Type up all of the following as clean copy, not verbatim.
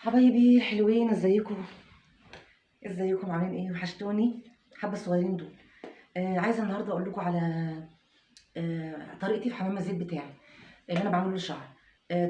حبايبي الحلوين، ازيكم عاملين ايه؟ وحشتوني حبه الصغيرين دول. عايزه النهارده اقول لكم على طريقتي في حمام الزيت بتاعي اللي انا بعمله للشعر.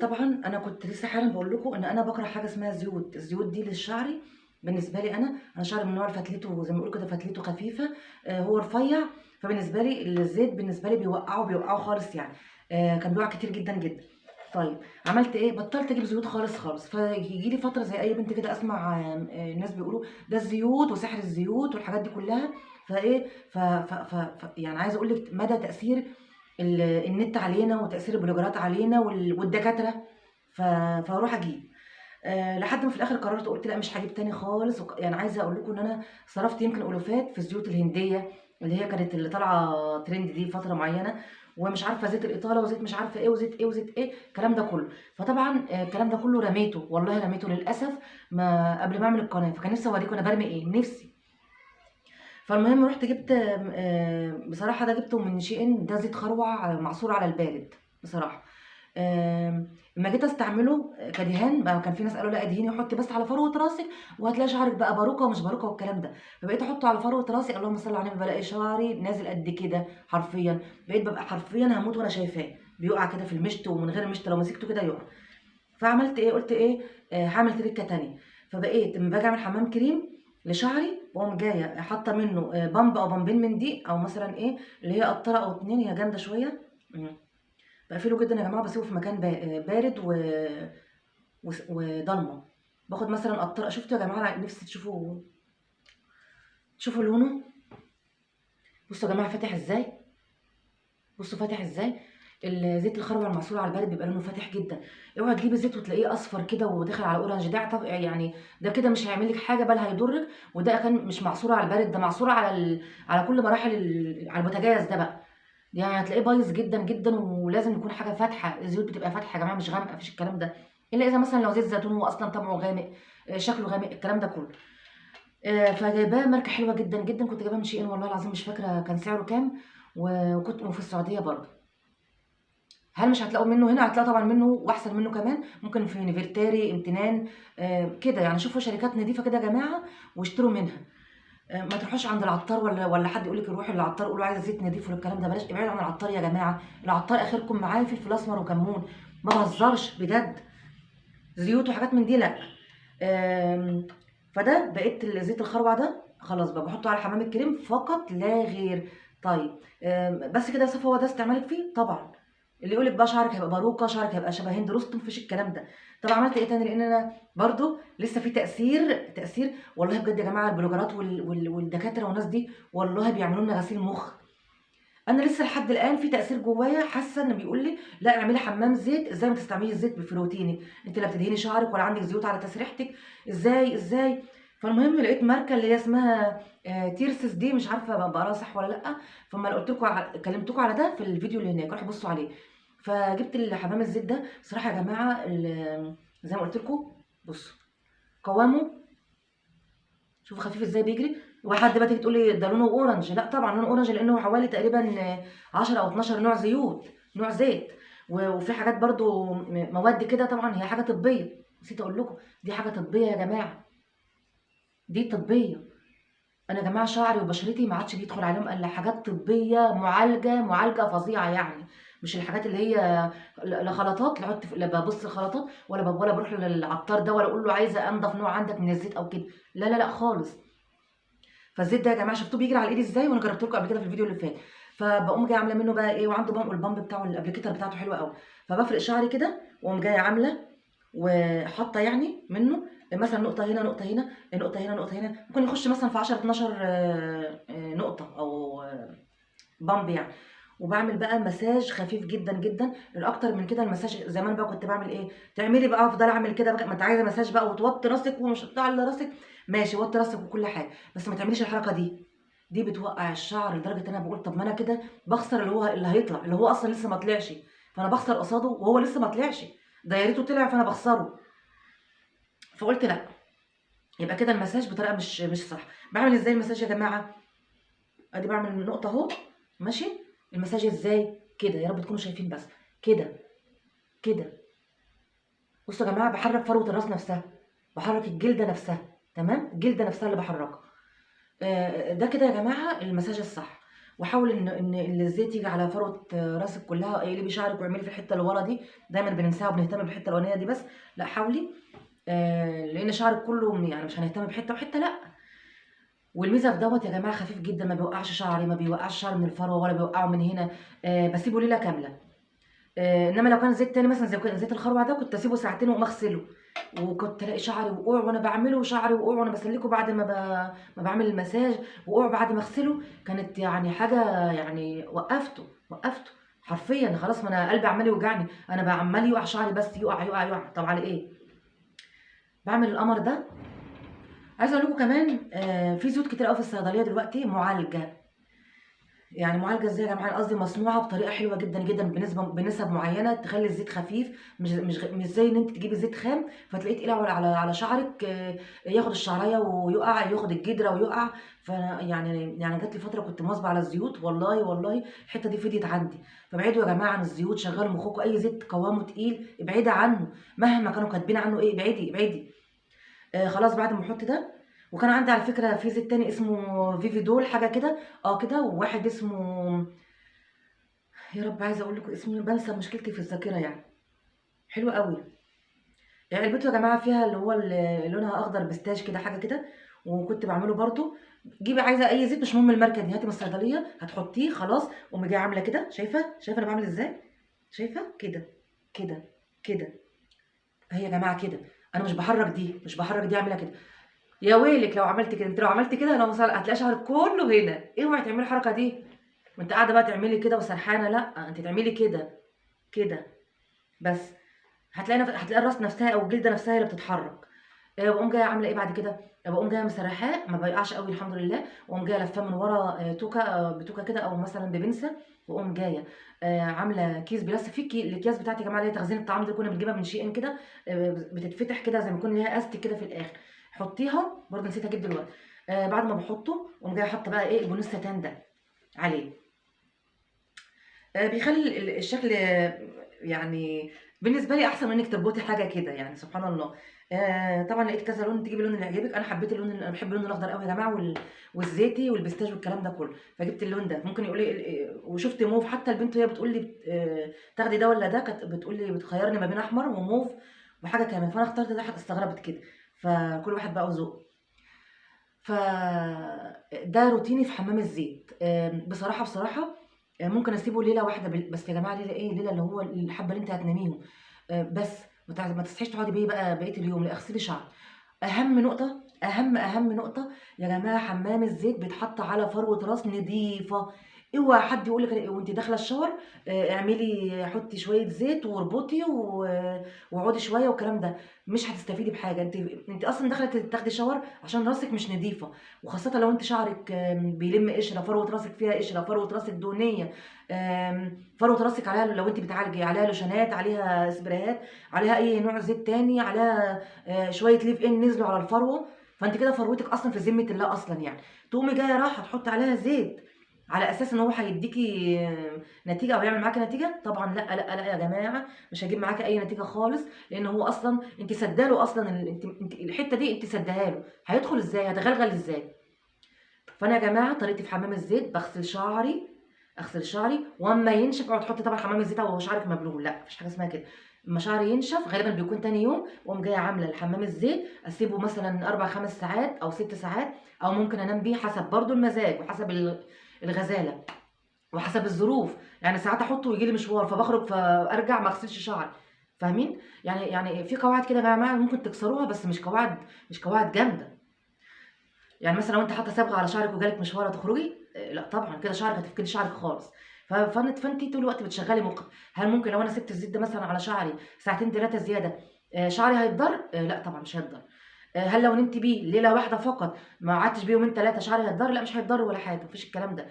طبعا انا كنت لسه حالا بقول لكم ان انا بكره حاجه اسمها الزيوت دي للشعري. بالنسبه لي انا شعري من نوع فتلته، زي ما بيقولوا كده فتلته خفيفه. هو رفيع. فبالنسبه لي الزيت بالنسبه لي بيوقعه خالص يعني. كان بيقع كتير جدا جدا. طيب، عملت ايه؟ بطلت اجيب زيوت خالص خالص. فيجي لي فتره زي اي بنت كده اسمع الناس بيقولوا ده الزيوت وسحر الزيوت والحاجات دي كلها. فايه يعني عايزه اقول لك مدى تاثير النت علينا وتأثير البلوجرات علينا والدكاترة. فاروح اجيب. لحد ما في الاخر قررت قلت لا، مش هجيب تاني خالص. يعني عايزه اقول لكم ان انا صرفت يمكن الوفات في الزيوت الهنديه اللي هي كانت اللي طالعه ترند دي فتره معينه. ومش عارفه زيت الاطاله وزيت مش عارفه ايه وزيت ايه وزيت ايه الكلام ده كله. فطبعا الكلام ده كله رميته، والله رميته للاسف. ما قبل ما اعمل القناه، فكان نفسي اوريكم انا برمي ايه نفسي. فالمهم رحت جبت بصراحة ده جبته من شي ان، ده زيت خروع معصور على البارد بصراحة. لما جيت استعمله كدهان بقى، كان في ناس قالوا لا ادهني وحطي بس على فروة راسك وهتلاقي شعرك بقى باروكة ومش باروكة والكلام ده. فبقيت احطه على فروة راسي، اللهم صل على النبي، بلاقي شعري نازل قد كده حرفيا. بقيت ببقى حرفيا هموت وانا شايفاه بيقع كده في المشط، ومن غير المشط لو مسكته كده يقع. فعملت ايه؟ قلت ايه؟ هعمل تريكه تانية. فبقيت لما باجي اعمل حمام كريم لشعري، واقوم جايه حاطه منه بامب او بامبين من دي، او مثلا ايه اللي هي قطره او اتنين، هي جامده شويه. بقفله جدا يا جماعه، بسيبه في مكان بارد وضلمه. باخد مثلا قطره، شفتوا يا جماعه؟ نفسي تشوفوا لونه. بصوا يا جماعه فاتح ازاي، بصوا فاتح ازاي. الزيت الخروع المعصور على البارد بيبقى لونه فاتح جدا. اوعى تجيبي زيت وتلاقيه اصفر كده وداخل على اورنج، ده يعني ده كده مش هيعمل لك حاجه بل هيضرك. وده كان مش معصور على البارد، ده معصور على كل مراحل على البوتاجاز ده بقى. يعني هتلاقيه بايظ جدا جدا، ولازم يكون حاجه فاتحه. الزيوت بتبقى فاتحه يا جماعه، مش غامقه، مفيش الكلام ده. الا اذا مثلا لو زيت زيتون هو اصلا طبعه غامق، شكله غامق، الكلام ده كله. فجايباه ماركه حلوه جدا جدا، كنت جايباه من شي ان، والله العظيم مش فاكره كان سعره كام. وكنت في السعوديه برضه. هل مش هتلاقوا منه هنا؟ هتلاقوا طبعا منه واحسن منه كمان، ممكن في نيفرتاري، امتنان. كده يعني. شوفوا شركات نظيفه كده يا جماعه واشتروا منها. ما تروحوش عند العطار ولا حد يقول لك روحي للعطار قولوا عايزه زيت نظيف والكلام ده. بلاش، ابعدوا عن العطار يا جماعه. العطار اخركم معاه فلفل اسمر وكمون. ما بهزرش بجد. زيوت وحاجات من دي لا. آم، فده بقيت الزيت الخروع ده خلاص بقى بحطه على حمام الكريم فقط لا غير. طيب، بس كده يا صفا؟ هو ده استعمالك فيه؟ طبعا. اللي يقول لك بقى شعرك هيبقى باروكه، شعرك هيبقى شبه هند رستم، مفيش الكلام ده. طب عملت ايه تاني؟ لان انا برضو لسه في تاثير. والله بجد يا جماعه البلوجرات والدكاتره والناس دي والله بيعملوا لنا غسيل مخ. انا لسه لحد الان في تاثير جوايا، حاسه ان بيقول لي لا اعملي حمام زيت. ازاي ما تستعملي الزيت في روتينك؟ انت لا بتدهني شعرك ولا عندك زيوت على تسريحتك. ازاي؟ فالمهم لقيت ماركه اللي هي اسمها تيرسس دي، مش عارفه بقراها صح ولا لا. فما قلت لكم كلمتكم على ده في الفيديو اللي هناك، روحوا بصوا عليه. فجبت الحمام الزيت ده صراحه يا جماعه، زي ما قلت لكم. بصوا قوامه، شوفوا خفيف ازاي بيجري. وحد بقى تيجي تقول لي ده لونه اورنج، لا طبعا لونه اورنج لانه حوالي تقريبا 10 او 12 نوع زيوت، نوع زيت. وفي حاجات برضو مواد كده، طبعا هي حاجه طبيه. نسيت اقول لكم دي حاجه طبيه يا جماعه، دي طبيه. انا يا جماعه شعري وبشرتي ما عادش بيدخل عليهم الا حاجات طبيه، معالجه فظيعه يعني. مش الحاجات اللي هي لا خلطات، لا ببص الخلطات ولا بروح للعطار ده ولا اقول له عايزه انضف نوع عندك من الزيت او كده. لا خالص. فالزيت ده يا جماعه شفتوه بيجري على الايد ازاي، وانا جربت لكم قبل كده في الفيديو اللي فات. فبقوم جايه عامله منه بقى ايه، وعنده البامب بتاعه، الابليكيتر بتاعته حلوه قوي. فبفرق شعري كده واقوم جايه عامله وحاطه يعني منه مثلا نقطه هنا، نقطه هنا، نقطه هنا، نقطه هنا. ممكن يخش مثلا في 10 12 نقطه او بامب يعني. وبعمل بقى مساج خفيف جدا جدا. الاكتر من كده المساج زمان بقى كنت بعمل ايه؟ تعملي بقى افضل اعمل كده بقى، ما انت عايزه مساج بقى وتوطي راسك ومش على راسك. ماشي، وطي راسك وكل حاجه، بس ما تعمليش الحركه دي. دي بتوقع الشعر لدرجه ان انا بقول طب ما انا كده بخسر اللي هيطلع، اللي هو اصلا لسه ما طلعش. فانا بخسر قصاده وهو لسه ما طلعش. ده يا ريته طلع فانا بخسره. فقلت لا، يبقى كده المساج بطريقه مش صح. بعمل ازاي المساج يا جماعه؟ ادي بعمل نقطه اهو، ماشي. المساج ازاي؟ كده، يا رب تكونوا شايفين بس. كده كده. بصوا يا جماعه بحرك فروه الراس نفسها. بحرك الجلده نفسها. تمام، الجلده نفسها اللي بحركها. ده كده يا جماعه المساج الصح. وحاول ان الزيت يجي على فروه راسك كلها، اقلبي شعرك واعملي في الحته اللي ورا دي. دايما بننساها وبنهتم بالحته الاولانيه دي بس. لا حاولي، لان شعرك كله يعني مش هنهتم بحته وحته لا. والميزه في دوت يا جماعه خفيف جدا، ما بيوقعش شعري، ما بيوقعش شعر من الفروه ولا بيوقعه من هنا. بسيبه ليله كامله. انما لو كان زيت تاني مثلا زي زيت الخروع ده كنت اسيبه ساعتين واقوم اغسله. وكنت الاقي شعري وقوع وانا بعمله، وشعري وقوع وانا بسلكه بعد ما بعمل المساج، وقوع بعد ما اغسله. كانت يعني حاجه، يعني وقفته حرفيا خلاص. ما انا قلبي عمال يوجعني، انا بقى عمال يقع شعري بس، يقع يقع يقع. طب على ايه؟ بعمل القمر ده. عايزه اقول لكم كمان في زيوت كتير قوي في الصيدليه دلوقتي معالجه. يعني معالجة إزاي يا جماعة؟ قصدي مصنوعة بطريقة حلوة جدًا، جدًا، بنسب معيّنة تخلّي الزيت خفيف. مش زي إن أنتِ تجيبي زيت خام فتلاقيه تقيل على شعرِك، ياخد الشعراية ويُقع، ياخد الجدرة ويُقع. يعني جات لي فترة كنت مواظبة على الزيوت، والله، والله الحتّة دي فضيت عندي. فابعدوا يا جماعة عن الزيوت، شغّلوا مخكم. أي زيت قوامه تقيل ابعدي عنه، مهما كانوا كاتبين عنه إيه، ابعدي، ابعدي. خلاص بعد ما احط ده. وكان عندي على فكرة في زيت تاني اسمه فيفيدول حاجة كده. كده. وواحد اسمه، يا رب عايزة اقول لكم اسمه بنسى، مشكلتي في الذاكرة يعني. حلو قوي. يعني علبته يا جماعة فيها اللي هو اللي لونها اخضر بستاش كده حاجة كده. وكنت بعمله برضو. جيبي عايزة اي زيت، مش مهم الماركة دي، هاتي من الصيدلية هتحطيه خلاص. قومي جاية عاملة كده، شايفة انا بعمل ازاي؟ شايفة كده، كده، كده. هي يا جماعة كده. انا مش بحرك دي اعملها كده. يا ويلك لو عملت كده. انت لو عملت كده لو هتلاقي شعرك كله هنا. اوعي تعملي الحركه دي وانت قاعده بقى تعملي كده وسرحانه. لا، انت تعملي كده، كده بس. هتلاقي الراس نفسها او الجلده نفسها هي اللي بتتحرك. واقوم جايه عامله ايه بعد كده؟ بقوم جايه مسرحاه، ما بيقعش قوي الحمد لله. واقوم جايه لفاه من ورا توكه، بتوكه كده او مثلا ببنسه. واقوم جايه عامله كيس بلاستيك. الاكياس بتاعتي يا جماعه اللي هي تخزين الطعام دي كنا بنجيبها من شي ان كده. بتتفتح كده زي ما يكون ليها استك كده في الاخر. حطيها برضه، نسيت اجيب دلوقتي. بعد ما بحطه اقوم جايه حاطه بقى ايه البونس ستان ده عليه. بيخلّي الشكل يعني بالنسبة لي أحسن من إنِّك تربطي حاجة كده يعني سبحان الله. طبعًا لقيت كذا لون، تجيبي اللون اللي يعجبِك. أنا حبيت اللون أنا باحب اللون الأخضر أوي يا جماعة، والزيتي والبيستاش والكلام ده كلّه. فجِبت اللون ده. ممكن يقولوا لي وشُفت موف. حتى البنت وهي بتقول لي تاخدي ده والّا ده، كانت بتقول لي بتخيّرني ما بين أحمر وموف وحاجة كمان. فأنا اخترت ده، استغربت كده. فكل واحد بقى وذوقه. ف ده روتيني في حمام الزيت. بصراحة ممكن أسيبه ليلة واحدة بس يا جماعة ليلة إيه، ليلة اللي هو الحبّة اللي أنتِ هتناميهم. بس ما تصحيش تقعدي بيه بقى بقية اليوم. لأ، اغسلي شعرِك. أهم نقطة، أهم نقطة يا جماعة، حمام الزيت بيتحط على فروة راس نضيفة. اوعى حد يقول لِك وأنتِ داخلة الشاور حطي شوية زيت واربطي واقعدي شوية والكلام ده. مش هتستفيدي بحاجة. أنتِ أصلًا داخلة تاخدي شاور عشان راسِك مش نضيفة. وخاصةً لو أنتِ شعرِك بيلم قشرة، فروة راسِك فيها قشرة، فروة راسِك دهنية. فروة راسِك عليها، لو أنتِ بتعالجي، عليها لوشنات، عليها سبرايات، عليها أي نوع زيت تاني، عليها شوية leave in نزلوا على الفروة. فأنتِ كده فروتِك أصلًا في ذمة الله أصلًا يعني. تقومي جاية رايحة تحطّي عليها زيت على أساس إن هو هيدّيكِ نتيجة أو هيعمل معاكِ نتيجة. طبعًا لأ، لأ، لأ يا جماعة، مش هيجيب معاكِ أي نتيجة خالص. لإن هو أصلًا أنتِ سادّة له أصلًا أنتِ الحتّة دي أنتِ سادّاها له. هيدخل إزاي؟ هيتغلغل إزاي؟ فأنا يا جماعة طريقتي في حمام الزيت أغسل شعري وأمّا ينشف. اوعي تحطّي طبعًا حمام الزيت وهو شعرِك مبلول، لأ، ما فيش حاجة اسمها كده. أمّا شعري ينشف غالبًا بيكون تاني يوم، واقوم جاية عاملة الحمام الزيت. أسيبه مثلًا 4، 5 ساعات أو 6 ساعات، أو ممكن أنام بيه حسب برضه المزاج وحسب الغزالة وحسب الظروف. يعني ساعات أحطه وييجي لي مشوار فباخرج فأرجع ما اغسلش شعري. فاهمين؟ يعني في قواعد كده يا جماعة ممكن تكسروها، بس مش قواعد جامدة. يعني مثلًا لو أنتِ حاطة صبغة على شعرِك وجالِك مشوار هتخرجي، لأ طبعًا كده هتفقدي شعرِك خالص. فأنتِ طول الوقت بتشغّلي مخِّك. هل ممكن لو أنا سِبت الزيت ده مثلًا على شعري ساعتين 3 زيادة شعري هيتضر؟ لأ طبعًا مش هيتضر. هل لو نمت بيه ليلة واحدة فقط ما قعدتش بيه يومين 3 شعري هيتضر؟ لأ مش هيتضر ولا حاجة، ما فيش الكلام ده.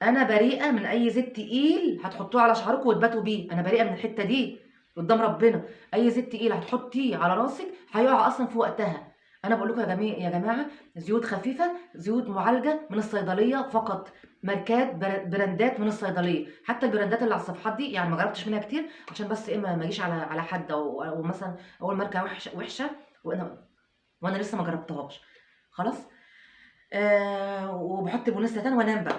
أنا بريئة من أي زيت تقيل هتحطوه على شعركم وتباتوا بيه. أنا بريئة من الحتة دي قدام ربنا. أي زيت تقيل هتحطيه على راسك هيقع أصلا في وقتها. أنا بقول لكم يا جماعة، زيوت خفيفة، زيوت معالجة من الصيدلية فقط. ماركات براندات من الصيدلية. حتى البراندات اللي على الصفحات دي يعني ما جربتش منها كتير عشان بس إيه ما اجيش على حد، أو مثلا أقول ماركة وحشة وانا لسه ما جربتهاش. خلاص. وبحط بونس تان وانام بقى.